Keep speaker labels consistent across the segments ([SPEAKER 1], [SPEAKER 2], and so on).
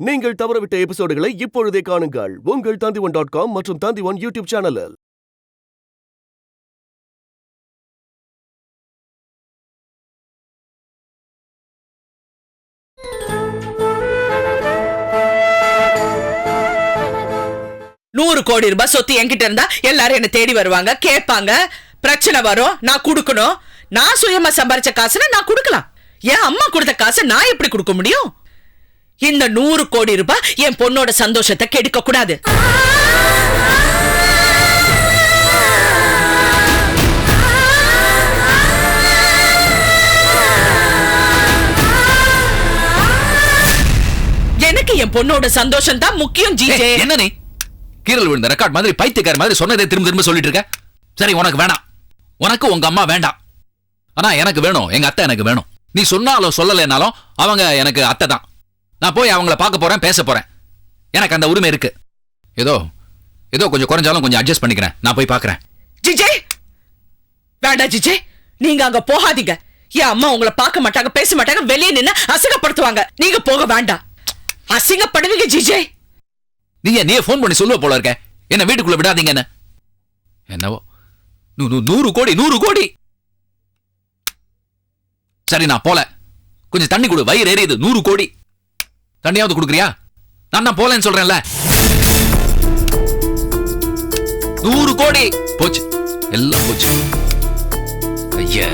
[SPEAKER 1] நீங்கள் தவறவிட்ட எபிசோடுகளை இப்பொழுதே காணுங்கள் உங்கள் Tandivan.com மற்றும் Tandivan யூடியூப் சேனலில்.
[SPEAKER 2] ₹100 கோடி சொத்து என்கிட்ட இருந்தா எல்லாரும் என்ன தேடி வருவாங்க, கேட்பாங்க, பிரச்சனை வரும், நான் கொடுக்கணும். நான் சுயமா சம்பாரிச்ச காசுன்னு நான் கொடுக்கலாம். என் அம்மா கொடுத்த காசை நான் எப்படி கொடுக்க முடியும்? இந்த ₹100 கோடி என் பொண்ணோட சந்தோஷத்தை கெடுக்க கூடாது. எனக்கு என் பொண்ணோட சந்தோஷம் தான் முக்கியம். ஜிஜே,
[SPEAKER 3] என்ன நீ கீரல் விழுந்த ரெக்கார்ட் மாதிரி பைத்தியக்கார மாதிரி சொன்னதே திரும்ப திரும்ப சொல்லிட்டு இருக்க? சரி, உனக்கு வேணாம், உனக்கு உங்க அம்மா வேண்டாம், ஆனா எனக்கு வேணும், எங்க அத்தை எனக்கு வேணும். நீ சொன்னாலும் சொல்லலைனாலும் அவங்க எனக்கு அத்தை தான். நான் போய் அவங்கள பார்க்க போறேன், பேச போறேன். எனக்கு அந்த உரிமை இருக்கு. ஏதோ ஏதோ கொஞ்சம் குறைஞ்சாலும் கொஞ்சம் அட்ஜஸ்ட் பண்ணிக்கிறேன். நான் போய் பார்க்கறேன்.
[SPEAKER 2] ஜிஜே வேண்டாம், ஜிஜே நீங்க அங்க போகாதீங்க. என் அம்மா உங்களை பார்க்க மாட்டாங்க, பேச மாட்டாங்க, வெளியே நின்னு அசிங்கப்படுத்துவாங்க. நீங்க போக வேண்டாம், அசிங்கப்படுவீங்க. ஜிஜே,
[SPEAKER 3] நீ போன் பண்ணி சொல்லுவ போல இருக்க, என்ன வீட்டுக்குள்ள விடாதீங்கன்னு. என்னவோ 100 கோடி 100 கோடி. சரி, நான் போல. கொஞ்சம் தண்ணி கொடு, வயிறு எரியுது. 100 கோடி தண்ணியாவது கொடுக்குறியா? நான் போலன்னு சொல்றேன்ல. 100 கோடி போச்சு, எல்லாம் போச்சு. ஐயா,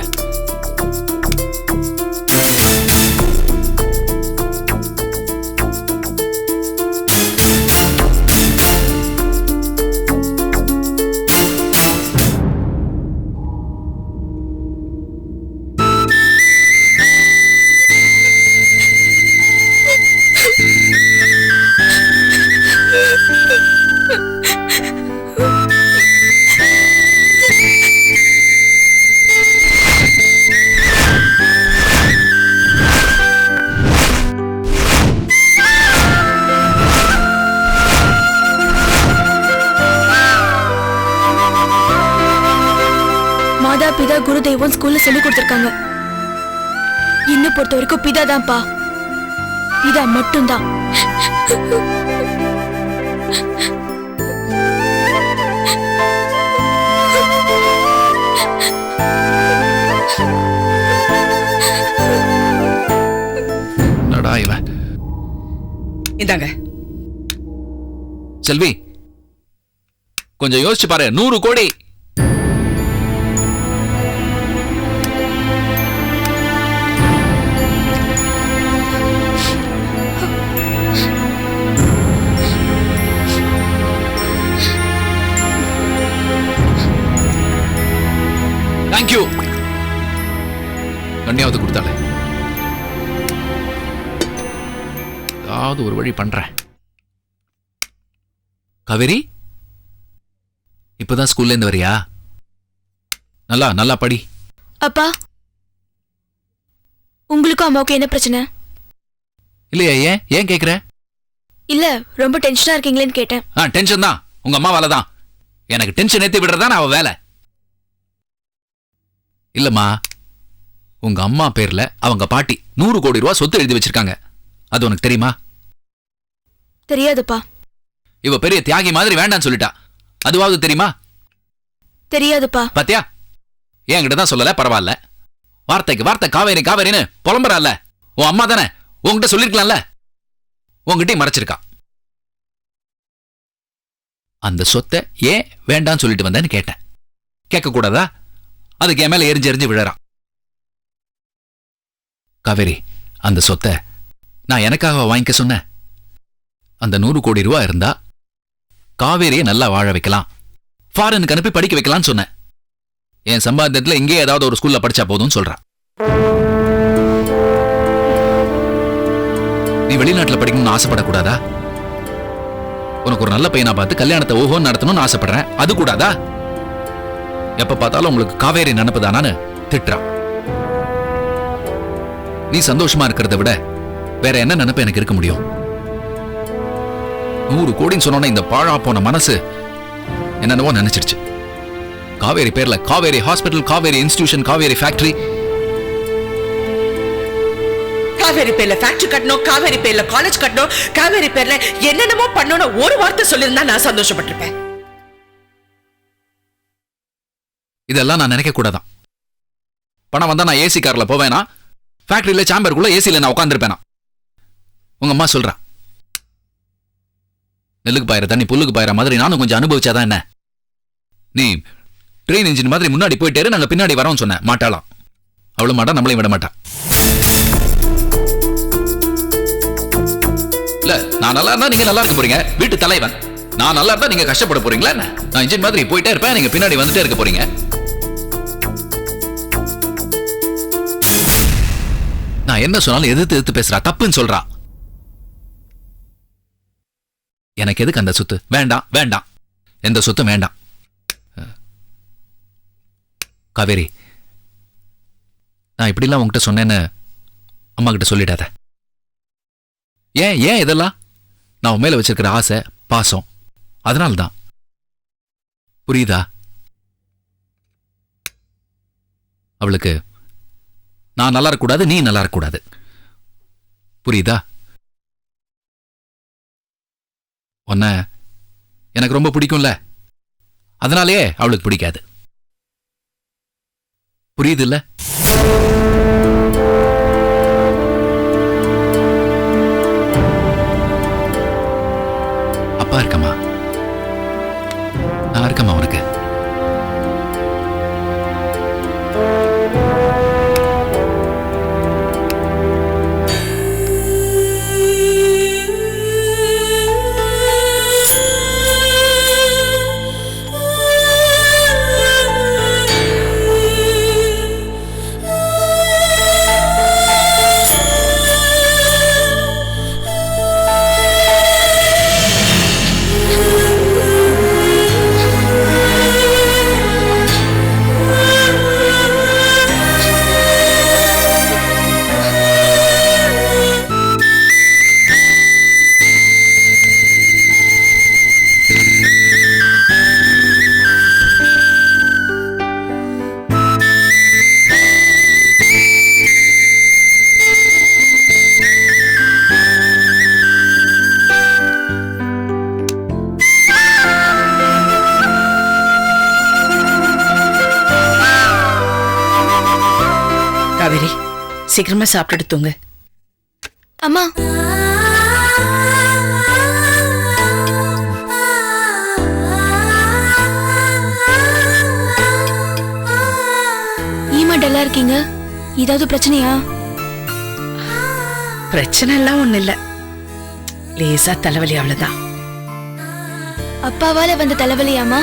[SPEAKER 4] பிதா குரு தெய்வம் ஸ்கூல்ல சொல்லி கொடுத்திருக்காங்க. இன்னும் பொறுத்த வரைக்கும் பிதா தான்ப்பா, பிதா மட்டும்தான்.
[SPEAKER 3] நடா இவன்.
[SPEAKER 2] இந்தாங்க
[SPEAKER 3] செல்வி, கொஞ்சம் யோசிச்சு பாரு. 100 கோடி. தேங்க்யூ. கண்ணியாவது கொடுத்தாலே ஏதாவது ஒரு வழி பண்றேன். காவேரி, இப்பதான் ஸ்கூல்ல இருந்து வரியா? நல்லா நல்லா படி.
[SPEAKER 4] அப்பா, உங்களுக்கும் அம்மாவுக்கு என்ன பிரச்சனை?
[SPEAKER 3] இல்லையா? ஏன் கேக்குற?
[SPEAKER 4] இல்ல, ரொம்ப டென்ஷனா இருக்கீங்களேன்னு கேட்டேன்.
[SPEAKER 3] டென்ஷன் தான், உங்க அம்மாவால தான். எனக்கு டென்ஷன் ஏத்தி விடுறதுதான் அவ வேலை. இல்லம்மா, உங்க அம்மா பேர்ல அவங்க பாட்டி ₹100 கோடி சொத்து எழுதி வச்சிருக்காங்க. அது உனக்கு தெரியுமா?
[SPEAKER 4] தெரியாதுப்பா.
[SPEAKER 3] இவ பெரிய தியாகி மாதிரி வேண்டான்னு சொல்லிட்டா. அதுவாவது தெரியுமா?
[SPEAKER 4] தெரியாதுப்பா.
[SPEAKER 3] பாத்தியா, என்கிட்ட தான் சொல்லல, பரவாயில்ல. வார்த்தைக்கு வார்த்தை காவேரி காவேரின்னு புலம்புறால. உன் அம்மா தானே, உன்கிட்ட சொல்லிருக்கலாம்ல. உன்கிட்டயும் மறைச்சிருக்கா. அந்த சொத்தை ஏன் வேண்டான்னு சொல்லிட்டு வந்தேன்னு கேட்டேன். கேட்க கூடாதா? அதுக்கு என் மேல எரிஞ்சு எரிஞ்சு விழறான். காவேரி, அந்த சொத்தை நான் எனக்காக வாங்கிக்க சொன்னேன். அந்த ₹100 கோடி இருந்தா காவேரியை நல்லா வாழ வைக்கலாம், ஃபாரினுக்கு அனுப்பி படிக்க வைக்கலாம்னு சொன்னேன். என் சம்பாத்தியத்துல இங்கே ஏதாவது ஒரு ஸ்கூல்ல படிச்சா போதும்னு சொல்றான். நீ வெளிநாட்டுல படிக்கணும்னு ஆசைப்படக்கூடாதா? உனக்கு ஒரு நல்ல பையனா பார்த்து கல்யாணத்தை ஓஹோன்னு நடத்தணும்னு ஆசைப்படுறேன், அது கூடாதா? எப்ப பார்த்தாலும் உங்களுக்கு காவேரி நினைப்புதானான்னு திட்டுறான். நீ சந்தோஷமா இருக்கிறத விட வேற என்ன நினைப்பு எனக்கு இருக்க முடியும்? 100 கோடின்னு சொன்னோன்னே இந்த பாழா போன மனசு என்னென்னவோ நினைச்சிருச்சு. காவேரி பேர்ல Kaveri hospital, Kaveri institution, Kaveri factory.
[SPEAKER 2] Kaveri பேர்ல ஃபேக்டரி கட்டணும், காவேரி பேர்ல காலேஜ் கட்டணும், காவேரி பேர்ல என்னென்னமோ பண்ணணும் ஒரு வார்த்தை சொல்லியிருந்தா நான் சந்தோஷப்பட்டிருப்பேன்.
[SPEAKER 3] இதெல்லாம் நான் நினைக்க கூடாதான். பணம் வந்தா நான் ஏசி கார்ல போவேனா, ஃபேக்டரியில சாம்பருக்குள்ள ஏசியில நான் உட்காந்துருப்பேனா? உங்க அம்மா சொல்றா, நெல்லுக்கு பாயிர தண்ணி புல்லுக்கு பாயிர மாதிரி நானும் கொஞ்சம் அனுபவிச்சாதான் என்ன? நீ ட்ரெயின் இன்ஜின் மாதிரி முன்னாடி போயிட்டே நாங்க பின்னாடி வரோம் சொன்ன மாட்டாளாம். அவளும் மாட்டா, நம்மளையும் விட மாட்டா. இல்ல, நான் நல்லா இருந்தா நீங்க நல்லா இருக்க போறீங்க, வீட்டு தலைவன். நான் நல்லா இருந்தா நீங்க கஷ்டப்பட போறீங்களா என்ன? நான் இன்ஜின் மாதிரி போயிட்டே இருப்பேன், நீங்க பின்னாடி வந்துட்டே இருக்க போறீங்க. நான் என்ன சொன்னாலும் எதிர்த்து எதிர்த்து பேசுறா, தப்புன்னு சொல்றா. எனக்கு எதுக்கு அந்த சொத்து? வேண்டாம் வேண்டாம், எந்த சொத்தும் வேண்டாம். காவேரி, நான் இப்படிலாம் உங்ககிட்ட சொன்னேன்னு அம்மா கிட்ட சொல்லிடாத. ஏன் ஏன் இதெல்லாம்? நான் உன் மேல வச்சிருக்கிற ஆசை பாசம், அதனால்தான். புரியுதா? அவளுக்கு நான் நல்லா இருக்கக்கூடாது, நீ நல்லா இருக்கக்கூடாது. புரியுதா? உன்னை எனக்கு ரொம்ப பிடிக்கும்ல, அதனாலேயே அவளுக்கு பிடிக்காது. புரியுது இல்ல? அப்பா இருக்கமா, நான் இருக்கமா உனக்கு.
[SPEAKER 2] காவேரி, சீக்கிரமா சாப்பிட்டுட்டு தூங்க.
[SPEAKER 4] அம்மா, ஏமா டல்லா இருக்கீங்க? ஏதாவது பிரச்சனையா?
[SPEAKER 2] பிரச்சனை எல்லாம் ஒண்ணு இல்ல, லேசா தலைவலி, அவ்வளவுதான்.
[SPEAKER 4] அப்பாவால வந்த தலைவலியாமா?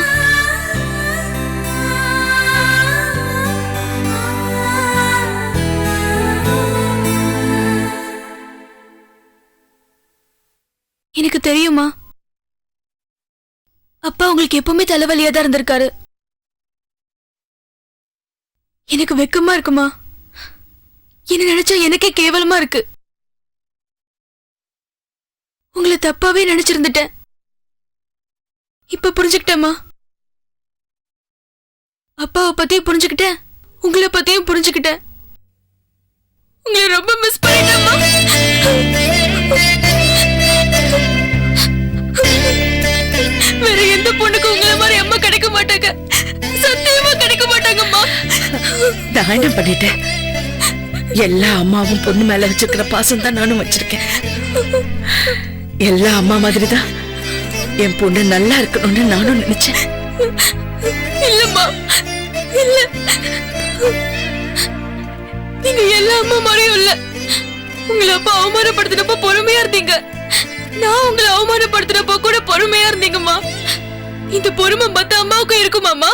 [SPEAKER 4] எனக்கு தெரியுமா, அப்பா உங்களுக்கு எப்பவுமே தலைவலியா தான் இருந்திருக்காரு. எனக்கு வெக்கமா இருக்குமா? என்ன நினைச்சா எனக்கே கேவலமா இருக்கு. உங்களை தப்பாவே நினைச்சிருந்துட்டேன். இப்ப புரிஞ்சுக்கிட்டேமா. அப்பாவை பத்தியும் புரிஞ்சுக்கிட்டேன், உங்களை பத்தியும் புரிஞ்சுக்கிட்டேன். உங்களை ரொம்ப மிஸ் பண்ணிட்டேம்மா. வேற எந்த பொண்ணுக்கு உங்களை மாதிரி அம்மா கிடைக்க மாட்டாங்க, சத்தியமா கிடைக்க மாட்டாங்கம்மா.
[SPEAKER 2] நான் என்ன பண்ணிட்டேன்? எல்லா அம்மாவும் பொண்ணு மேல வச்சிருக்கிற பாசம் தான் நானும் வச்சிருக்கேன். எல்லா அம்மா மாதிரிதான் என் பொண்ணு நல்லா இருக்கணும்னு நானும் நினைச்சேன்.
[SPEAKER 4] இல்லம்மா, இல்ல, நீங்க எல்லா அம்மா மாதிரியும் இல்ல. உங்களை அப்பா அவமானப்படுத்தினப்ப பொறுமையா இருந்தீங்க, நான் உங்களை அவமானப்படுத்தினப்ப கூட பொறுமையா இருந்தீங்கம்மா. இந்த பொறுமை மத்த அம்மாவுக்கும் இருக்குமாமா?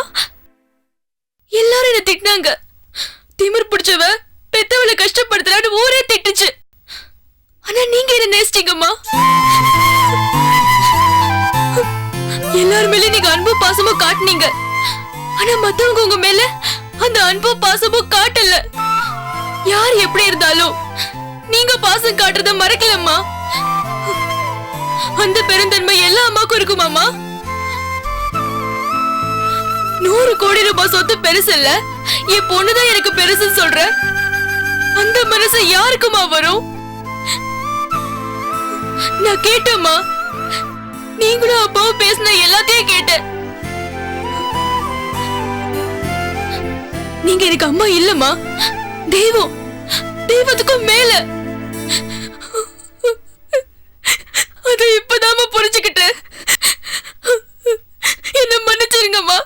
[SPEAKER 4] எல்லாரும் என்ன திட்டினாங்க, திமிர் பிடிச்சவ பெத்தவளை கஷ்டப்படுத்துறான்னு ஊரே திட்டுச்சு. ஆனா நீங்க என்ன நேசிட்டீங்கம்மா. எல்லாரும் மேல நீங்க அன்பு பாசமும் காட்டுனீங்க, ஆனா மத்தவங்க உங்க மேல அந்த அன்பு பாசமும் காட்டல. யார் எப்படி இருந்தாலும் நீங்க பாசம் காட்டுறத மறக்கலம்மா. அந்த பெருந்தன்மை எல்லா அம்மாக்கும் இருக்குமாமா? 100 கோடி ரூபாய் சொத்து பெருசு இல்ல, என் பொண்ணுதான் எனக்கு பெருசுன்னு சொல்ற. அந்த மனசு யாருக்குமா வரும்? நான் கேட்டேம்மா. நீங்களும் அப்பாவும் பேசின எல்லாத்தையும் கேட்டேன். நீங்க எனக்கு அம்மா இல்லம்மா, தெய்வம், தெய்வத்துக்கும் மேல. அதை இப்பதாம்மா புரிஞ்சுக்கிட்டேன். என்ன மன்னிச்சிருங்கம்மா.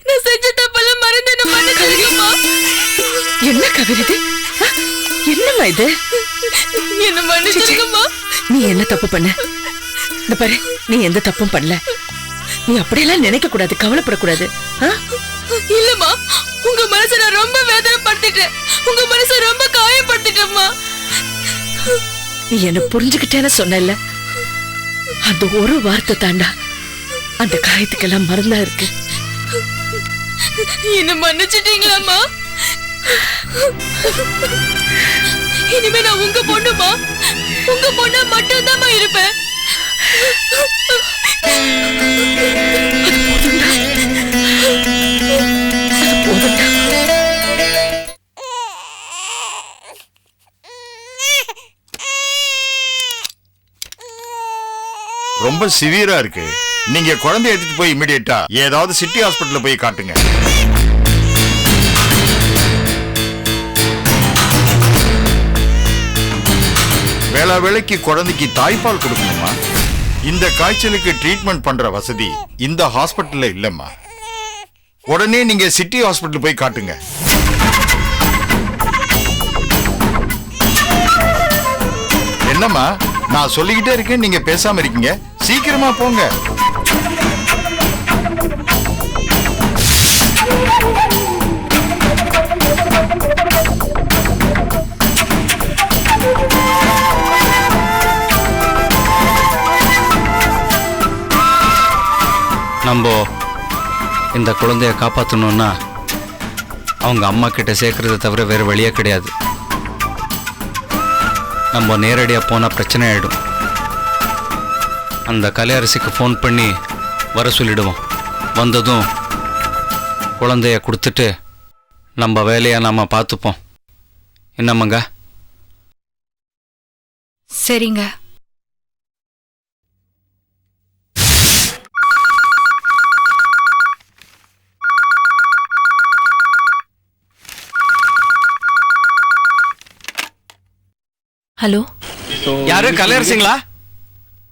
[SPEAKER 4] நான் செஞ்ச தப்பெல்லாம் மறந்து என்ன மன்னிச்சிருங்கம்மா.
[SPEAKER 2] என்ன கவிதை இது? என்னம்மா இது?
[SPEAKER 4] என்ன மன்னிச்சிருங்கம்மா.
[SPEAKER 2] நீ என்ன தப்பு பண்ண? இந்த பாரு, நீ எந்த தப்பும் பண்ணல. நீ அப்படியெல்லாம் நினைக்க கூடாது, கவலைப்படக்கூடாது.
[SPEAKER 4] இல்லம்மா, உங்க மனசை நான் ரொம்ப வேதனைப்படுத்திட்டேன். உங்க மனசை ரொம்ப காயப்படுத்திட்டேம்மா.
[SPEAKER 2] நீ என்ன புரிஞ்சுக்கிட்டேன்னு சொன்னல, அந்த ஒரு வார்த்தை தாண்டா அந்த காயத்துக்கெல்லாம் மருந்தா இருக்கு.
[SPEAKER 4] என்ன மன்னிச்சிட்டீங்களாம்மா? இனிமே நான் உங்க பொண்ணுமா, உங்க பொண்ணா மட்டும்தாம்மா இருப்பேன்.
[SPEAKER 2] அது போதும்டா, அது போதும்டா.
[SPEAKER 5] ரொம்ப சிவியரா இருக்கு. நீங்க குழந்தை எடுத்துட்டு போய் இமிடியேட்டா ஏதாவது சிட்டி ஹாஸ்பிட்டல்ல போய் காட்டுங்க. வேளா வேளைக்கு குழந்தைக்கு தாய்ப்பால் கொடுக்கணுமா? இந்த காய்ச்சலுக்கு ட்ரீட்மெண்ட் பண்ற வசதி இந்த ஹாஸ்பிட்டல்ல இல்லம்மா. உடனே நீங்க சிட்டி ஹாஸ்பிட்டல் போய் காட்டுங்க. என்னம்மா, நான் சொல்லிக்கிட்டே இருக்கேன், நீங்க பேசாம இருக்கீங்க. சீக்கிரமா போங்க.
[SPEAKER 6] நம்ம இந்த குழந்தைய காப்பாற்றணும்னா அவங்க அம்மா கிட்ட சேர்க்கறத தவிர வேறு வழியே கிடையாது. நம்ம நேரடியாக போனால் பிரச்சனை ஆகிடும். அந்த கலையரசிக்கு ஃபோன் பண்ணி வர சொல்லிடுவோம். வந்ததும் குழந்தைய கொடுத்துட்டு நம்ம வேலையை நாம் பார்த்துப்போம். என்னம்மாங்க?
[SPEAKER 4] சரிங்க. ஹலோ,
[SPEAKER 6] யாரு? கலையரசிங்களா?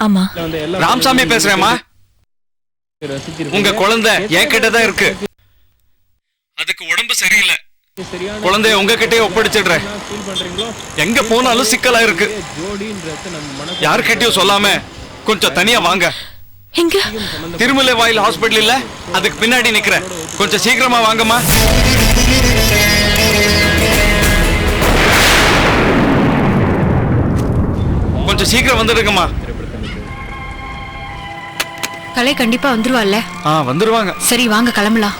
[SPEAKER 4] ஆமா,
[SPEAKER 6] ராமசாமி பேசுறேம்மா. உங்க குழந்தை என் கிட்ட தான் இருக்கு. அதுக்கு உடம்பு சரியில்லை. குழந்தைய உங்ககிட்டயே ஒப்படைச்சிடுறேன். எங்க போனாலும் சிக்கலா இருக்கு. யாருக்கிட்டையும் சொல்லாம கொஞ்சம் தனியா வாங்க.
[SPEAKER 4] எங்க?
[SPEAKER 6] திருமலை வாயில் ஹாஸ்பிட்டல் இல்ல, அதுக்கு பின்னாடி நிக்கிறேன். கொஞ்சம் சீக்கிரமா வாங்கம்மா. கொஞ்சம் சீக்கிரம் வந்துடுங்கம்மா.
[SPEAKER 4] கலை கண்டிப்பா வந்துருவாள்ல?
[SPEAKER 6] வந்துருவாங்க.
[SPEAKER 4] சரி, வாங்க கிளம்பலாம்.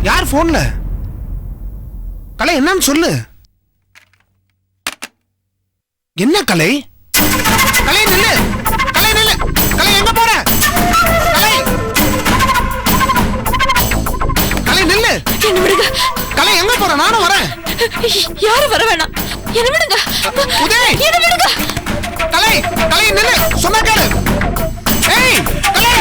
[SPEAKER 7] யார் போன்ல? கலை, என்னன்னு சொல்லு. என்ன கலை? கலை நில்லு, கலை நில்லு, கலை எங்க போற? கலை, கலை நில்லு.
[SPEAKER 4] என்ன விடுங்க.
[SPEAKER 7] கலை எங்க போற? நானும் வரேன்.
[SPEAKER 4] யாரும் வர வேணாம், என்ன விடுங்க.
[SPEAKER 7] உதய்,
[SPEAKER 4] என்ன விடுங்க.
[SPEAKER 7] கலை, கலை நில்லு, சொன்னா கேளு. ஏய் கலை.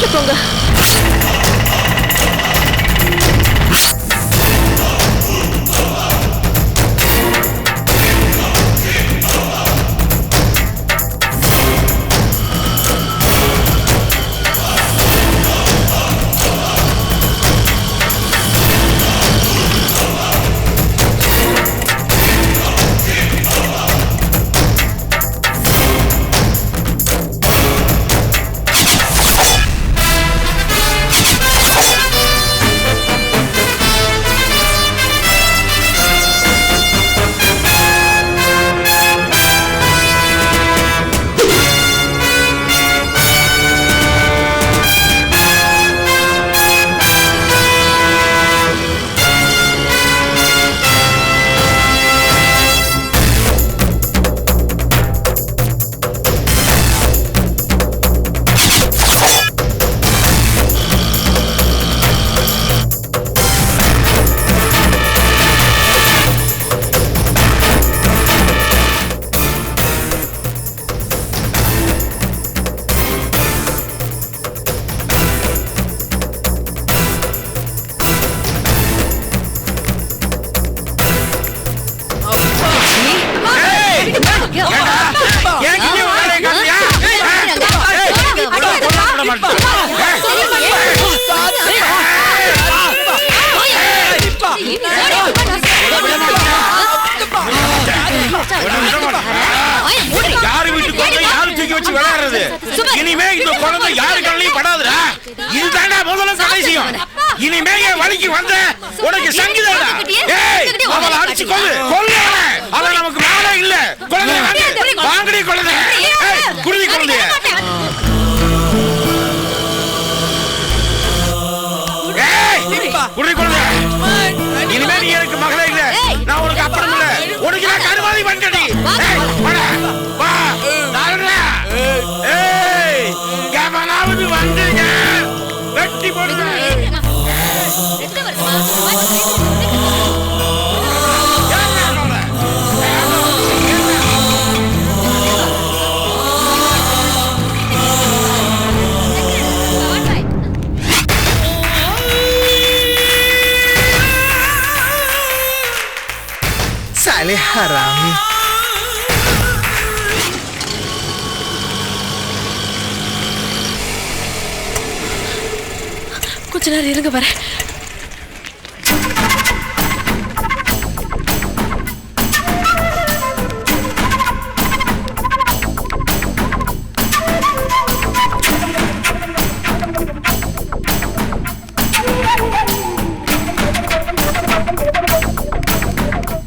[SPEAKER 4] வீட்டுக்கு போங்க.
[SPEAKER 7] யாரு வீட்டுக்கு வந்து யாரு தூக்கி வச்சு விளையாடுறது? இனிமே இந்த குழந்தை யாரு கண்ணையும் படாதுடா. இதுதான்டா முதல்ல கடைசியும். இனிமே என் வழிக்கு வந்த உனக்கு சங்கீதம்டா. ஏய், அவளை அடிச்சு கொல்லு. அவ நமக்கு மேல இல்ல. குழந்தை வாங்கடி குழந்தை. ஏய், குருதி குழந்தைய. குருதி குழந்தை. இனிமே நீ எனக்கு மகளே இல்ல. நான் உனக்கு அப்புறம் இல்ல. உனக்கு நான் கருவாதி வந்தடி. வா நாளா. ஏய், கவனாவது வந்துங்க. வெட்டி போடுங்க.
[SPEAKER 8] साले हरामी।
[SPEAKER 4] கொஞ்ச நேரம் இருங்க, வரேன்.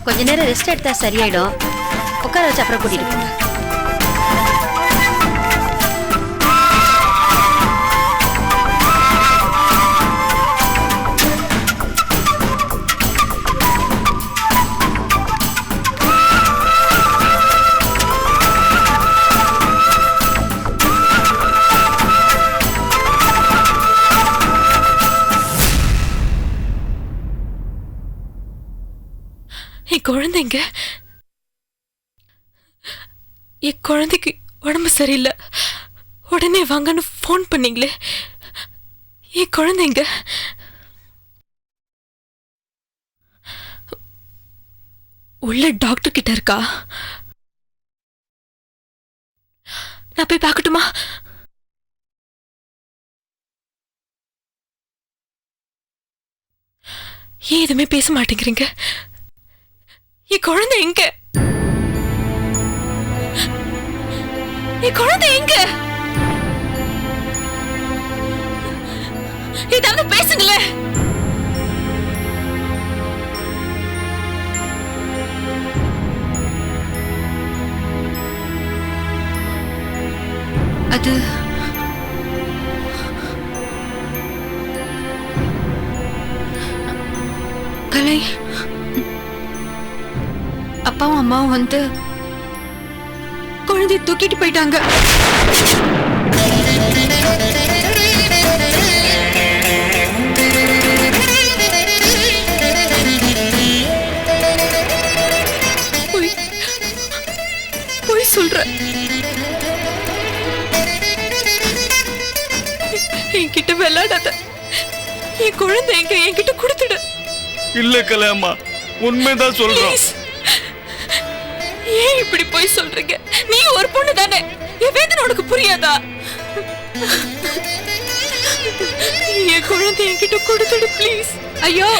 [SPEAKER 9] கொஞ்ச நேரம் ரெஸ்ட் எடுத்தா சரியாயிடும். உட்கார வச்சு அப்புறம் கூட்டிட்டு போங்க.
[SPEAKER 4] என் குழந்தைங்க, என் குழந்தைக்கு உடம்பு சரியில்லை, உடனே வாங்கன்னு ஃபோன் பண்ணீங்களே. என் குழந்தைங்க உள்ள டாக்டர் கிட்ட இருக்கா? நான் போய் பார்க்கட்டுமா? ஏன் எதுவுமே பேச மாட்டேங்கிறீங்க? என் குழந்தை எங்க? என் குழந்தை எங்க? ஏதாவது பேசுங்களே.
[SPEAKER 9] அது கலை, அப்பாவும் அம்மாவும் வந்து குழந்தைய தூக்கிட்டு போயிட்டாங்க. சொல்ற
[SPEAKER 4] என்கிட்ட விளையாடாத. என் குழந்தை என்கிட்ட கொடுத்துடு.
[SPEAKER 7] இல்ல கலையம்மா, உண்மைதான் சொல்றோம்.
[SPEAKER 4] ஏன் இப்படி போய் சொல்றீங்க? நீ ஒரு பொண்ணு தானே, என் வேதனை உனக்கு புரியாதா? என் குழந்தை என்கிட்ட கொடுத்துடு ப்ளீஸ். ஐயோ,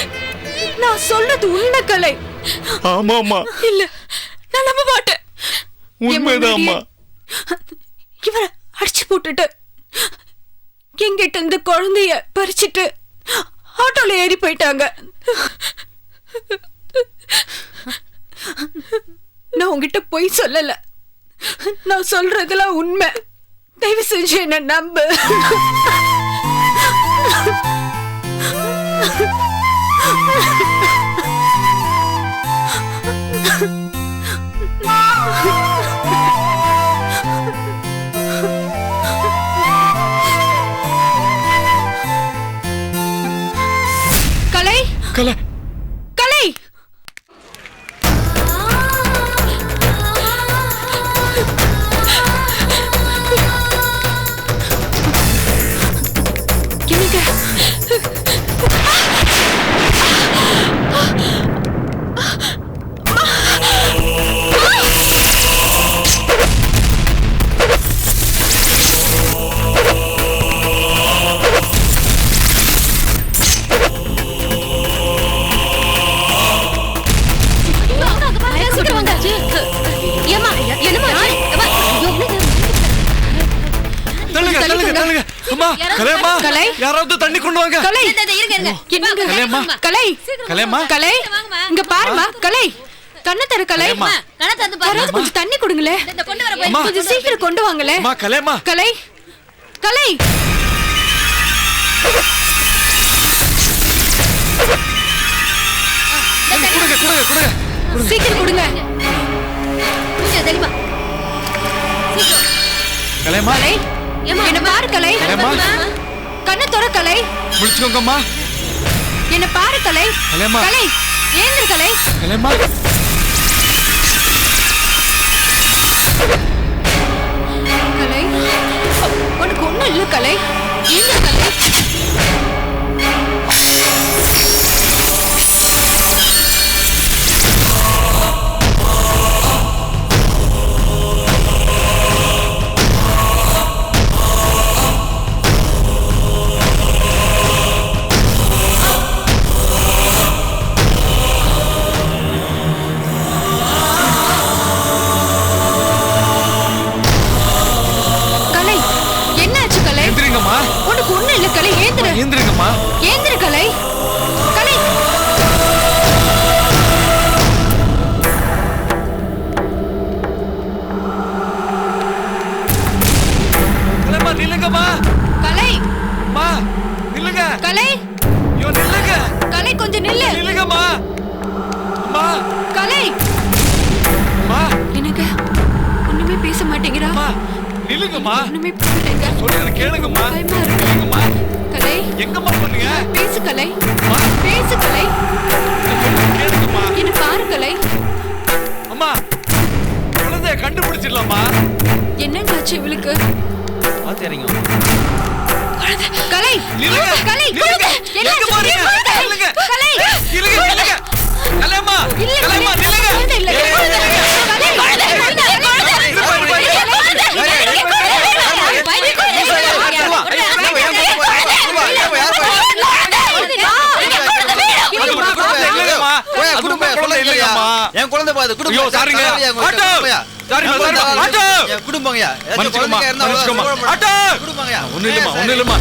[SPEAKER 4] நான் சொல்றது உண்மை கலை.
[SPEAKER 7] ஆமாமா.
[SPEAKER 4] இல்ல, நான் நம்ப மாட்டேன்.
[SPEAKER 7] உண்மைதான்மா.
[SPEAKER 4] இவரை அடிச்சு போட்டுட்டு எங்கிட்ட இந்த குழந்தைய பறிச்சுட்டு ஆட்டோல ஏறி போயிட்டாங்க. நான் உங்ககிட்ட போய் சொல்லல. நான் சொல்றதெல்லாம் உண்மை. தயவு செஞ்சு என்ன நம்பு. கலை
[SPEAKER 7] கலை
[SPEAKER 4] கலை
[SPEAKER 7] யாராவது தண்ணி கொண்டு வாங்க.
[SPEAKER 4] கலை கலை
[SPEAKER 7] கலையம்மா,
[SPEAKER 4] கலை இங்க பாருமா. கலை கண்ணை தர. கலை யாராவது கொஞ்சம் தண்ணி கொடுங்களே. கொஞ்சம் சீக்கிரம் கொண்டு வாங்களே.
[SPEAKER 7] கலையம்மா,
[SPEAKER 4] கலை கலை சீக்கிரம் கொடுங்க.
[SPEAKER 7] கலையம்மா,
[SPEAKER 4] கலை என்ன பாரு. கலை கண்ணை தர. கலை
[SPEAKER 7] முடிச்சுக்கோங்கம்மா.
[SPEAKER 4] என்ன பாரு. கலை
[SPEAKER 7] கலையம்மா,
[SPEAKER 4] கலை ஏந்திரு. கலை
[SPEAKER 7] கலையம்மா,
[SPEAKER 4] கலை உனக்கு ஒண்ணும் இல்ல. கலை ஏந்திரு. கலை உனக்கு ஒண்ணும் இல்ல. கலை ஏந்திரு.
[SPEAKER 7] ஏந்திருங்கம்மா.
[SPEAKER 4] ஏந்திரு. கலை கலை
[SPEAKER 7] கலையம்மா, நில்லுங்கம்மா.
[SPEAKER 4] கலை
[SPEAKER 7] அம்மா, நில்லுங்க.
[SPEAKER 4] கலை
[SPEAKER 7] ஐயோ, நில்லுங்க.
[SPEAKER 4] கலை கொஞ்சம் நில்லு.
[SPEAKER 7] நில்லுங்கம்மா. அம்மா,
[SPEAKER 4] கலை
[SPEAKER 7] அம்மா,
[SPEAKER 4] எனக்கு ஒண்ணுமே பேச மாட்டேங்கிறா.
[SPEAKER 7] அம்மா, நில்லுங்கம்மா.
[SPEAKER 4] ஒண்ணுமே புரியலைங்க.
[SPEAKER 7] சொல்லுங்க, கேளுங்கம்மா.
[SPEAKER 4] பயமா இருக்கு.
[SPEAKER 7] நில்லுங்கம்மா.
[SPEAKER 4] கலை
[SPEAKER 7] எங்கம்மா போனீங்க?
[SPEAKER 4] பேசு. கலை
[SPEAKER 7] அம்மா,
[SPEAKER 4] பேசு. கலை
[SPEAKER 7] சொல்லுங்க, கேளுங்கம்மா.
[SPEAKER 4] என்ன பாரு. கலை
[SPEAKER 7] அம்மா, குழந்தைய கண்டுபிடிச்சிடலாமா?
[SPEAKER 4] என்னங்க ஆச்சு இவளுக்கு?
[SPEAKER 7] பாத்தீங்க.
[SPEAKER 4] கலை
[SPEAKER 7] நில்லுங்க.
[SPEAKER 4] கலை
[SPEAKER 7] நில்லுங்க.
[SPEAKER 4] என்ன
[SPEAKER 7] எங்க போறீங்க? நில்லுங்க.
[SPEAKER 4] கலை
[SPEAKER 7] நில்லுங்க, நில்லுங்க. கலையம்மா, கலையம்மா, நில்லுங்க.
[SPEAKER 4] குழந்தை இல்ல.
[SPEAKER 10] என் குழந்தை பாது குடும்பம்.
[SPEAKER 7] ஒண்ணு இல்லம்மா.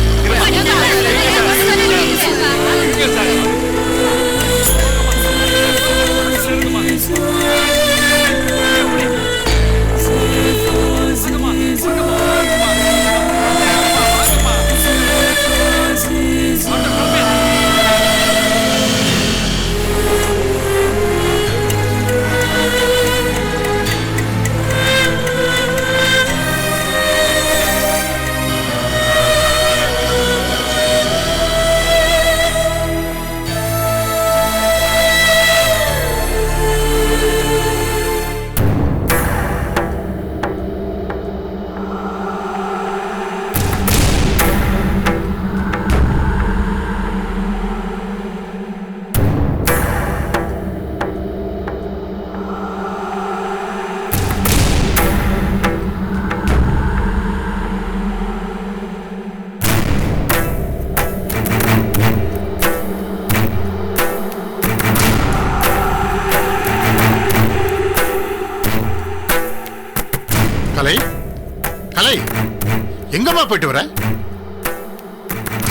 [SPEAKER 10] எங்கம்மா போயிட்டு வர?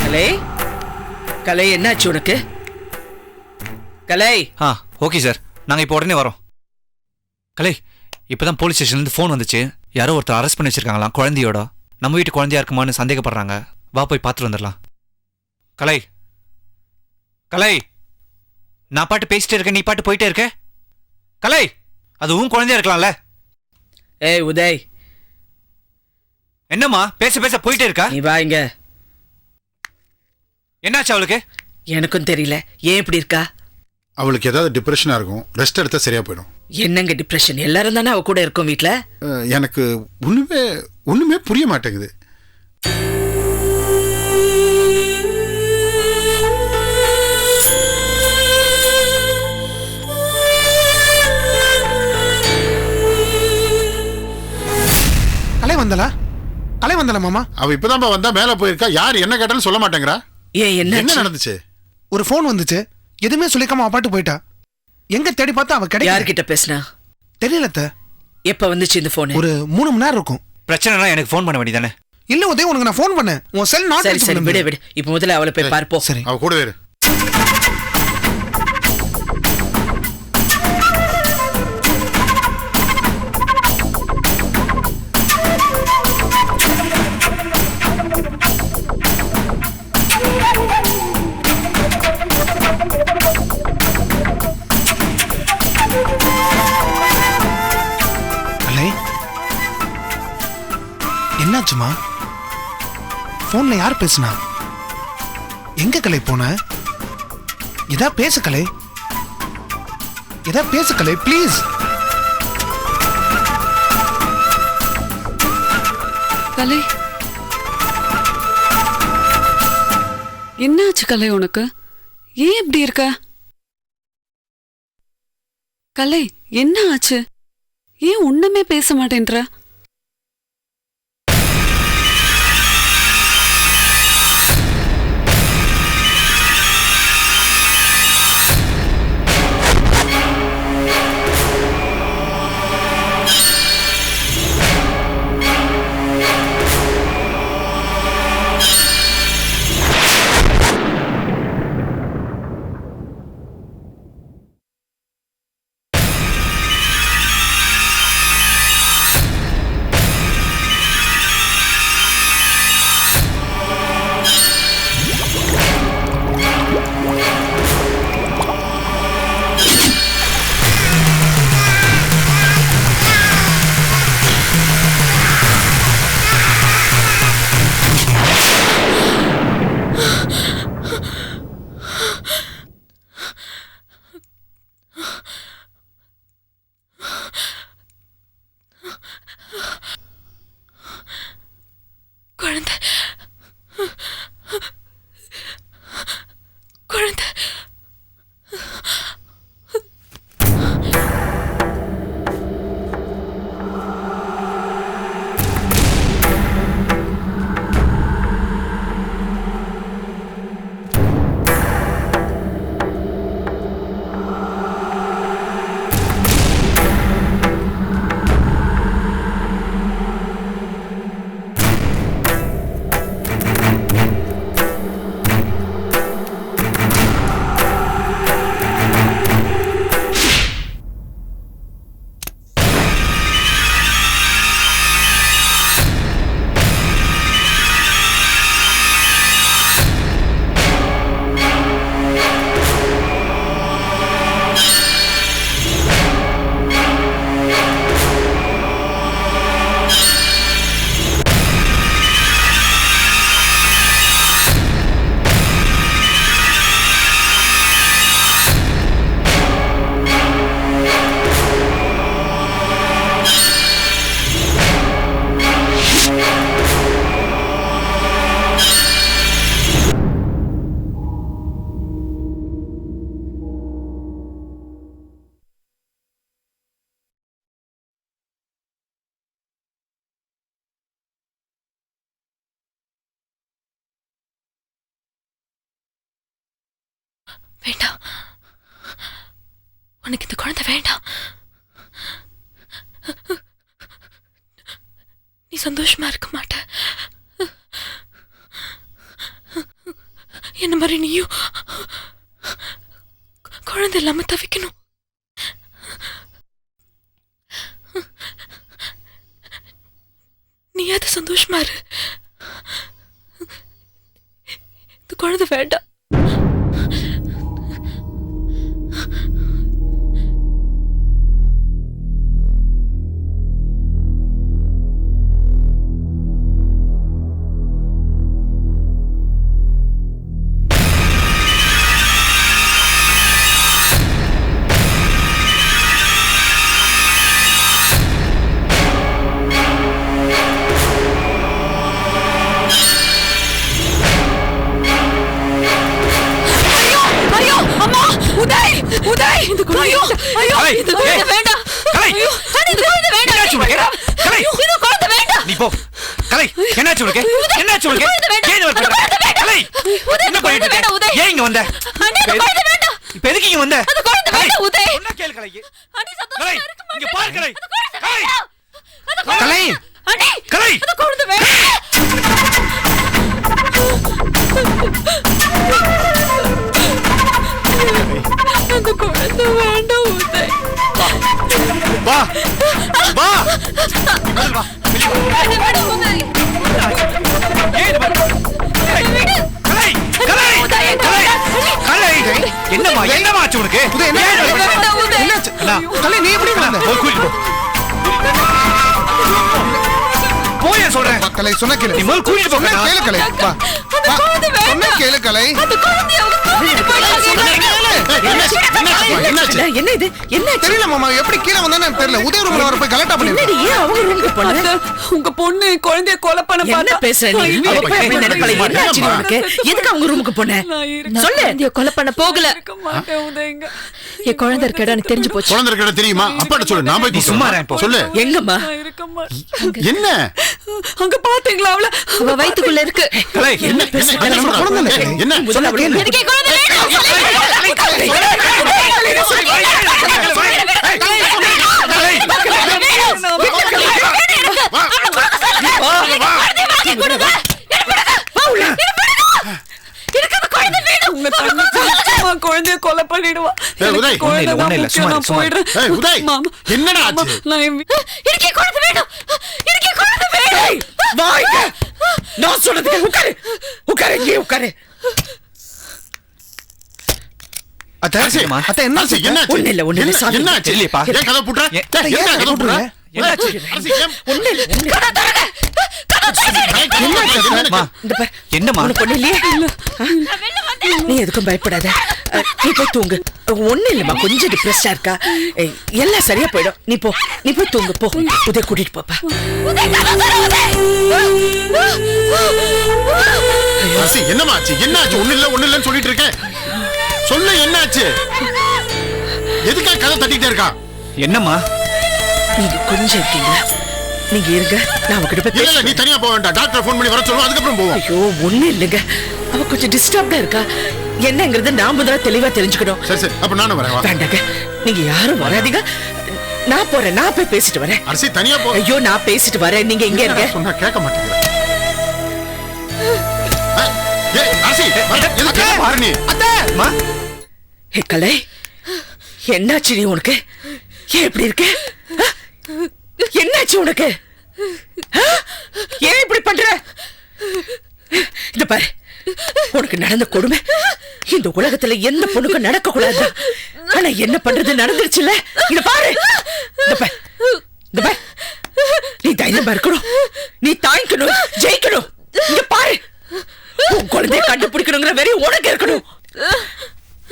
[SPEAKER 2] கலை கலை என்னாச்சு உனக்கு? கலை.
[SPEAKER 6] ஓகே சார், நாங்கள் இப்போ உடனே வரோம். கலை, இப்போதான் போலீஸ் ஸ்டேஷன்லேருந்து ஃபோன் வந்துச்சு. யாரோ ஒருத்தர் அரெஸ்ட் பண்ணி வச்சிருக்காங்களாம் குழந்தையோட. நம்ம வீட்டு குழந்தையா இருக்குமான்னு சந்தேகப்படுறாங்க. வா போய் பார்த்துட்டு வந்துடலாம். கலை கலை, நான் பாட்டு பேசிட்டே இருக்கேன், நீ பாட்டு போயிட்டே இருக்க. கலை, அது உன் குழந்தையா இருக்கலாம்ல.
[SPEAKER 2] ஏய் உதய்,
[SPEAKER 6] என்னம்மா பேச பேச போயிட்டே இருக்கா?
[SPEAKER 2] நீ வா இங்க.
[SPEAKER 6] என்னாச்சு அவளுக்கு?
[SPEAKER 2] எனக்கும் தெரியல, ஏன் இப்படி இருக்கா?
[SPEAKER 10] அவளுக்கு ஏதாவது டிப்ரெஷனா இருக்கும், ரெஸ்ட் எடுத்தா சரியா போயிடும்.
[SPEAKER 2] என்னங்க டிப்ரெஷன்? எல்லாரும் தானே அவ கூட இருக்கும் வீட்டுல.
[SPEAKER 10] எனக்கு ஒண்ணுமே புரிய மாட்டேங்குது.
[SPEAKER 8] கலை வந்தல மாமா.
[SPEAKER 10] அவ இப்பதான் வந்தா, மேல போயிருக்கா. யார் என்ன கேட்டாலும் சொல்ல மாட்டேங்கிறா. என்ன நடந்துச்சு?
[SPEAKER 8] ஒரு போன் வந்துச்சு, எதுவுமே சொல்லிக்காம அவ பாட்டு போயிட்டா. எங்க தேடி பார்த்தா அவ கிடையாது.
[SPEAKER 2] யார்கிட்ட பேசினா
[SPEAKER 8] தெரியல.
[SPEAKER 2] எப்ப வந்துச்சு இந்த போன்?
[SPEAKER 8] ஒரு 3 மணி நேரம் இருக்கும்.
[SPEAKER 6] பிரச்சனைனா எனக்கு ஃபோன் பண்ண வேண்டியதானே?
[SPEAKER 8] இல்ல உதய், உனக்கு நான் ஃபோன் பண்ணேன், உன் செல் நாட்.
[SPEAKER 2] சரி விடு. இப்போ முதல்ல அவளை போய் பார்ப்போம்.
[SPEAKER 8] சரி,
[SPEAKER 10] அவ கூடவே இரு.
[SPEAKER 8] என்னாச்சுமா? போன்ல யார் பேசுனா? எங்க கலை போன? இதா பேசு கலை, இதா பேசு கலை, ப்ளீஸ்.
[SPEAKER 11] கலை, என்னாச்சு கலை உனக்கு? ஏன் இப்படி இருக்க? கலை, என்ன ஆச்சு? ஏன் ஒண்ணுமே பேச மாட்டேன்ற?
[SPEAKER 4] வேண்டாம், உனக்கு இந்த குழந்தை வேண்டாம். நீ சந்தோஷமா இருக்க மாட்ட. என்ன மாதிரி நீயும் குழந்தை இல்லாம தவிக்கணும். நீ அது சந்தோஷமா இரு. இந்த குழந்தை வேண்டாம்.
[SPEAKER 11] உங்க பொண்ணு குழந்தைய கொலை பண்ண கொலை பண்ண போகல. என் குழந்தை இருக்கடா எனக்கு தெரிஞ்சு போச்சு.
[SPEAKER 10] குழந்தை இருக்கடா தெரியுமா? அப்பாட்ட சொல்லு. நான் போய் சும்மா சொல்லு.
[SPEAKER 2] எங்கம்மா?
[SPEAKER 10] என்ன
[SPEAKER 11] அங்க பாத்தீங்களா? அவ வயித்துக்குள்ள இருக்கு.
[SPEAKER 10] என்ன
[SPEAKER 11] குழந்தைய கொலை பண்ணிடுவா.
[SPEAKER 2] நீ எதுக்கும் பயப்படாத. நீ போய் தூங்கு. ஒண்ணு இல்லம்மா, கொஞ்சம் டிப்ரெஸ்டா இருக்கா. எல்லாம் சரியா போயிடும். நீ போய் தூங்கு போ. உதய கூட்டிட்டு போப்பா.
[SPEAKER 10] என்னமாச்சு? என்னாச்சு? ஒண்ணு இல்லன்னு சொல்லிட்டு இருக்கேன். சொல்லு என்னாச்சு? எதுக்காக கதை தட்டிட்டே இருக்கா?
[SPEAKER 6] என்னம்மா?
[SPEAKER 2] நீங்க கொஞ்சம் இருக்கீங்களா? நீங்க இருங்க, நான் அவகிட்ட போய் பேசுறேன்.
[SPEAKER 10] நீ தனியா போக வேண்டாம். டாக்டர் ஃபோன் பண்ணி வர சொல்லுவோம், அதுக்கப்புறம் போவோம்.
[SPEAKER 2] ஐயோ ஒண்ணு இல்லைங்க, அவ கொஞ்சம் டிஸ்டர்ப்டா இருக்கா. என்னங்கறது நான் முதல்ல தெளிவா தெரிஞ்சுக்கணும்.
[SPEAKER 10] சரி அப்ப நானும் வரேன்.
[SPEAKER 2] வேண்டாங்க, நீங்க யாரும் வராதீங்க. நான் போறேன், நான் போய் பேசிட்டு வரேன்.
[SPEAKER 10] அரசி தனியா போ.
[SPEAKER 2] ஐயோ நான் பேசிட்டு வரேன், நீங்க இங்க இருங்க.
[SPEAKER 10] சொன்னா கேட்க மாட்டேங்கிற. அரசி எதுக்கு பாரு நீ?
[SPEAKER 6] அம்மா
[SPEAKER 2] ஹே கலை, என்னாச்சு நீ? உனக்கு ஏன் இப்படி இருக்கு? என்னாச்சு உனக்கு? ஏன் இப்படி பண்ற? இந்த பாரு, உனக்கு நடந்த கொடுமை இந்த உலகத்துல எந்த பொண்ணுக்கும் நடக்க கூடாது. ஆனா என்ன பண்றது, நடந்துருச்சுல்ல. இத பாரு, இந்த பாரு, நீ தைரியமா இருக்கணும், நீ தாங்கிக்கணும், ஜெயிக்கணும். இங்க பாரு, உன் குழந்தைய கண்டுபிடிக்கணுங்கிற வெறி உனக்கு இருக்கணும்.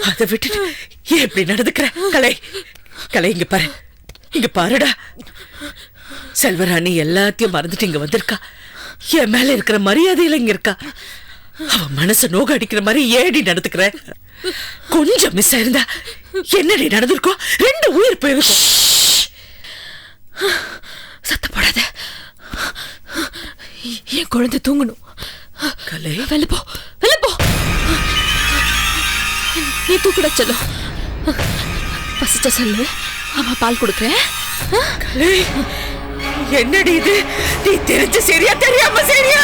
[SPEAKER 2] அதை விட்டுட்டு ஏன் இப்படி நடந்துக்கிற? கலை இங்க பாரு, இங்க பாருடா. செல்வராணி எல்லாத்தையும் மறந்துட்டு இங்க வந்திருக்கா. என் மேல இருக்கிற மரியாதையில இங்க இருக்கா. அவ மனச நோக அடிக்கிற மாதிரி ஏடி நடந்துக்கிற. கொஞ்சம் மிஸ் ஆயிருந்தா என்னடி நடந்திருக்கும்? 2 உயிர் போயிருக்கும். சத்த போடாத,
[SPEAKER 4] என் குழந்தை தூங்கணும்.
[SPEAKER 2] கலை
[SPEAKER 4] வெளில போ. நீ தூக்குடா செல்லும். பசிச்ச சொல்லு, அம்மா பால் கொடுக்குறேன்.
[SPEAKER 2] என்னடி இது? நீ தெரிஞ்ச சரியா தெரியாம சரியா?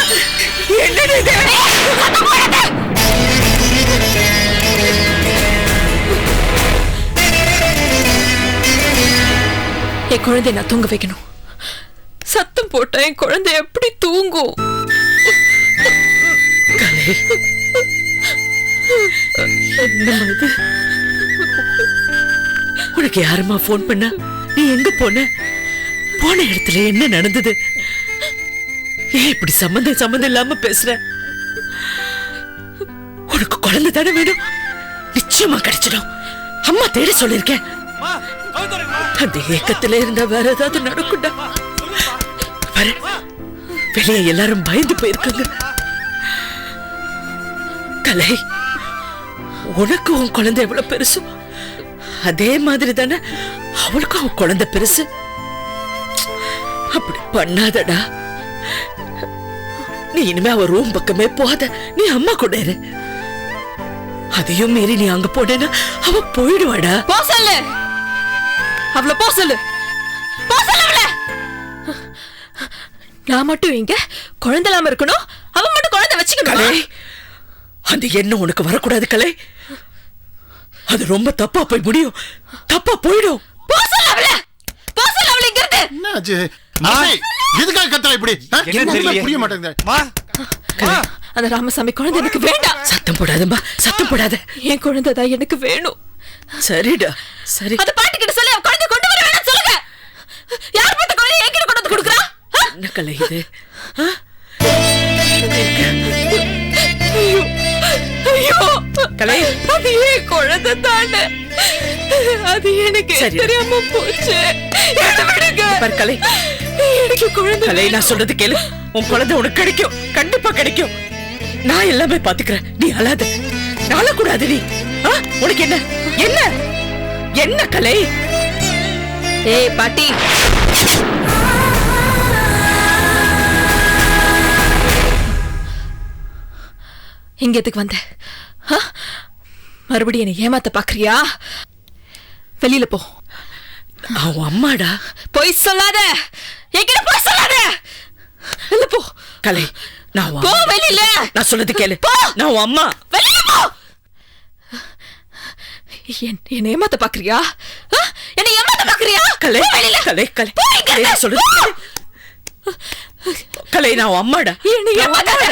[SPEAKER 2] என்னடி இது?
[SPEAKER 4] என் குழந்தைய நான் தூங்க வைக்கணும். சத்தம் போட்டா என் குழந்தை எப்படி தூங்கும்?
[SPEAKER 2] கலை, என்னம்மா இது? உனக்கு யாருமா போன் பண்ணா? நீ எங்க போன இடத்துல என்ன நடந்தது? ஏன் இப்படி சம்பந்தம் இல்லாம பேசுற? உனக்கு குழந்தை தானே வேணும், நிச்சயமா கிடைச்சிடும். அம்மா தேடி சொல்லிருக்கேன். அந்த ஏக்கத்துல இருந்தா வேற ஏதாவது நடக்கும்டா. வெளியே எல்லாரும் பயந்து போயிருக்காங்க. கலை, உனக்கு உன் குழந்தை எவ்வளவு பெருசு, அதே மாதிரி தானே அவளுக்கு அவன் குழந்தை பெருசு. அப்படி பண்ணாதடா. நீ இனிமே அவ ரூம் பக்கமே போகாத, நீ அம்மா கூட இரு. அதையும் மீறி நீ அங்க போனேன்னா அவ போயிடுவாடா.
[SPEAKER 4] போ சொல்லு, அவள போ சொல்லு, போ சொல்லு அவள. நான் மட்டும் இங்க குழந்தை இல்லாம இருக்கணும், அவ மட்டும் குழந்தை வச்சுக்கணும்.
[SPEAKER 2] கலை, அந்த எண்ணம் உனக்கு வரக்கூடாது கலை. அது ரொம்ப தப்பா போய் முடியும், தப்பா போயிடும்.
[SPEAKER 4] போ சொல்லு அவள, போ சொல்லு அவள. இங்க இருந்து
[SPEAKER 10] என்னாச்சு? எதுக்காக கத்துறா இப்படி? புரிய மாட்டேங்குது.
[SPEAKER 4] அந்த ராமசாமி குழந்தை எனக்கு வேண்டாம்.
[SPEAKER 2] சத்தம் போடாதம்மா, சத்தம் போடாத.
[SPEAKER 4] என் குழந்தை தான் எனக்கு வேணும்.
[SPEAKER 2] சரிடா, சரி.
[SPEAKER 4] அந்த பாட்டி கிட்ட சொல்லி அவ குழந்தை கொண்டு வர வேணாம் சொல்லுங்க. யார் பார்த்த குழந்தை என்கிட்ட கொண்டு வந்து கொடுக்குறா?
[SPEAKER 2] என்ன கலை இது?
[SPEAKER 4] ஐயோ கலை, அது ஏன் குழந்தை தானே, அது எனக்கு தெரியாம போச்சு.
[SPEAKER 2] கலை,
[SPEAKER 4] எனக்கு குழந்தை
[SPEAKER 2] கலை, நான் சொல்றது கேளு. உன் குழந்தை உனக்கு கிடைக்கும், கண்டிப்பா கிடைக்கும். நான் எல்லாமே பாத்துக்கிறேன், நீ அழாத. அழக்கூடாது நீ. உனக்கு என்ன என்ன என்ன கலை?
[SPEAKER 4] ஏய் பாட்டி, இங்க எதுக்கு வந்த? மறுபடியும் என்னை ஏமாத்த பாக்குறியா? வெளியில போ.
[SPEAKER 2] அவன் அம்மாடா.
[SPEAKER 4] போய் சொல்லாத, என்கிட்ட போய் சொல்லாத. வெளில போ
[SPEAKER 2] கலை, நான்
[SPEAKER 4] போ வெளியில.
[SPEAKER 2] நான் சொல்றது கேளு,
[SPEAKER 4] போ.
[SPEAKER 2] நான் உன் அம்மா.
[SPEAKER 4] வெளியில போ. என்ன ஏமாத்த பாக்குறியா? என்ன ஏமாத்த பாக்குறியா?
[SPEAKER 2] கலை,
[SPEAKER 4] வெளியில.
[SPEAKER 2] கலை, கலை, கலை, நான் சொல்றது கேளு. கலை, நான் உன் அம்மாடா.
[SPEAKER 4] என்ன ஏமாத்தாத.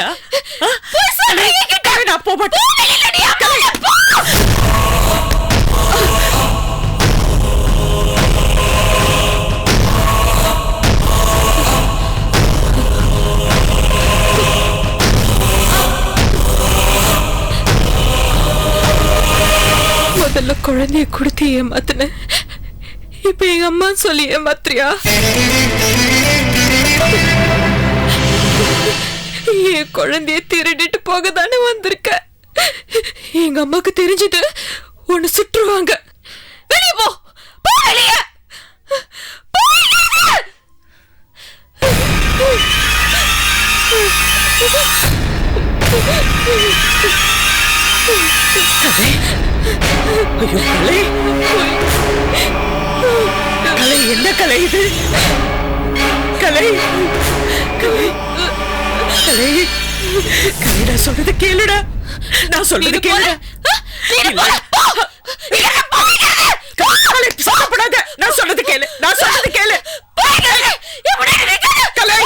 [SPEAKER 4] போய் சொல்லு, என்கிட்ட.
[SPEAKER 2] நான் போக மாட்டேன்.
[SPEAKER 4] வெளியில நீ அம்மா. போ. முதல்ல குழந்தைய கொடுத்து ஏமாத்தின, இப்ப எங்க அம்மா சொல்லி ஏமாத்திரியா? என் குழந்தைய திருடிட்டு போக தானே வந்திருக்க. எங்க அம்மாக்கு தெரிஞ்சது ஒன்னு சுற்றுவாங்க. வெளியே போ, போ வெளியே.
[SPEAKER 2] ஐயோ கலை, கலை, என்ன கலை இது? கலை, கலை, கலை, கலை, நான் சொல்றது கேளுடா. நான் சொல்றது கேளுடா. சாப்பிடாத. நான் சொல்றது கேளு, நான் சொல்றது கேளு. கலை,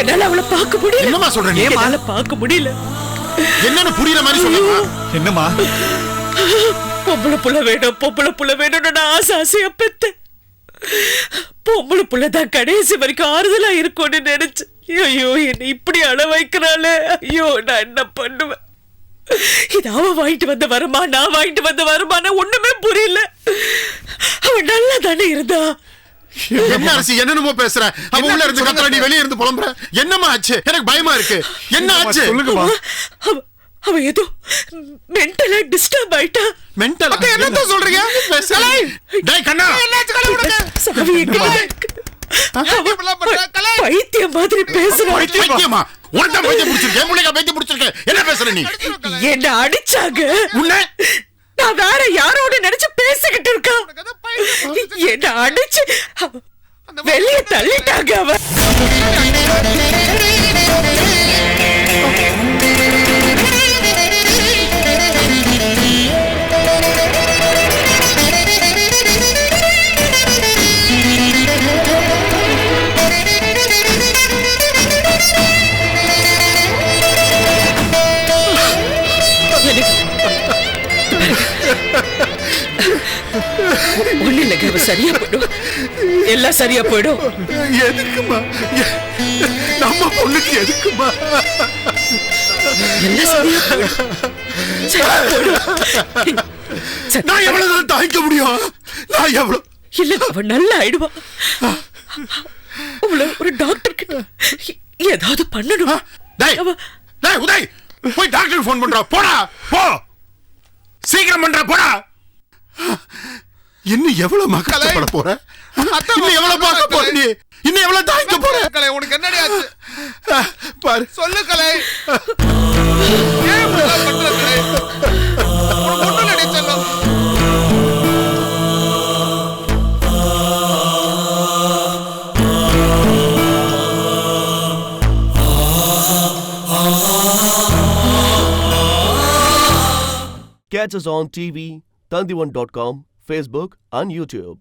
[SPEAKER 2] என்னால அவளை பார்க்க முடியல.
[SPEAKER 10] என்னமா சொல்றீங்க?
[SPEAKER 2] என்னால பார்க்க முடியல.
[SPEAKER 10] என்னன்னு புரியற மாதிரி சொல்லுங்க.
[SPEAKER 6] என்னம்மா?
[SPEAKER 2] பொம்பளை புள்ள வேணும், பொம்பளை புள்ள வேணும்னு நான் ஆசையா பெத்தேன். பொம்பளை புள்ளதான் கடைசி வரைக்கும் ஆறுதலா இருக்கும்னு நினைச்சு. ஐயோ, என்ன இப்படி அழ வைக்கிறாளே. ஐயோ, நான் என்ன பண்ணுவேன்? இது அவ வாங்கிட்டு வந்த வருமா, நான் வாங்கிட்டு வந்த வருமான ஒண்ணுமே புரியல. அவன் நல்லா தானே இருந்தா.
[SPEAKER 10] என்ன அரசி என்னமோ பேசுற? அவ உள்ள இருந்து கத்துறா, நீ வெளிய இருந்து புலம்புற. என்னமா ஆச்சு? எனக்கு பயமா இருக்கு. என்ன ஆச்சு?
[SPEAKER 6] சொல்லுங்கம்மா.
[SPEAKER 2] அவ ஏதோ மென்டலா டிஸ்டர்ப் ஆயிட்டா.
[SPEAKER 10] மென்டல்
[SPEAKER 8] அப்ப என்னத்த சொல்றீங்க? கலை,
[SPEAKER 10] டேய் கண்ணா,
[SPEAKER 8] என்னாச்சு கலை உனக்கு?
[SPEAKER 2] சாவி எங்க இருக்கு? பைத்தியம் மாதிரி பேசுறா.
[SPEAKER 10] பைத்தியமா? உனக்கு பைத்தியம் பிடிச்சிருக்கேன், முளைக்க பைத்தியம் பிடிச்சிருக்கேன். என்ன பேசுற நீ?
[SPEAKER 2] என்ன அடிச்சாங்க.
[SPEAKER 10] உன்னை
[SPEAKER 2] நான் வேற யாரோட நினைச்சு பேசிக்கிட்டு இருக்கா. என்ன அடிச்சு வெளியே தள்ளிட்டாங்க அவ. ஒண்ணு இல்லைங்க, அவ சரியா போயிடும், எல்லாம் சரியா போயிடும்.
[SPEAKER 10] எதுக்குமா? நம்ம பொண்ணுக்கு எதுக்குமா?
[SPEAKER 2] எல்லாம் சரியா போயிடும். சரியா போயிடும்.
[SPEAKER 10] நான் எவ்வளவு நேரம் தாங்கிக்க முடியும்? நான் எவ்வளவு
[SPEAKER 2] இல்ல, அவ நல்லா ஆயிடுவா. ஒரு டாக்டர் கிட்ட ஏதாவது பண்ணணும்.
[SPEAKER 10] டேய் டேய் உதய், போய் டாக்டருக்கு ஃபோன் பண்றா. போடா போ, சீக்கிரம் பண்றா, போடா. இன்னும் எவ்வளவு மக்களப்பட போற? இன்னும் எவ்வளவு பார்க்க போற நீ? இன்னும் எவ்வளவு தாங்கிக்க போற?
[SPEAKER 8] கலை, உனக்கு என்னடி ஆச்சு?
[SPEAKER 10] பாரு,
[SPEAKER 8] சொல்லு கலை. ஏன் இப்படி பண்ற கலை? உனக்கு ஒண்ணும் இல்லடி செல்லம்.
[SPEAKER 1] Catch us on TV, Tandivan.com, Facebook and YouTube.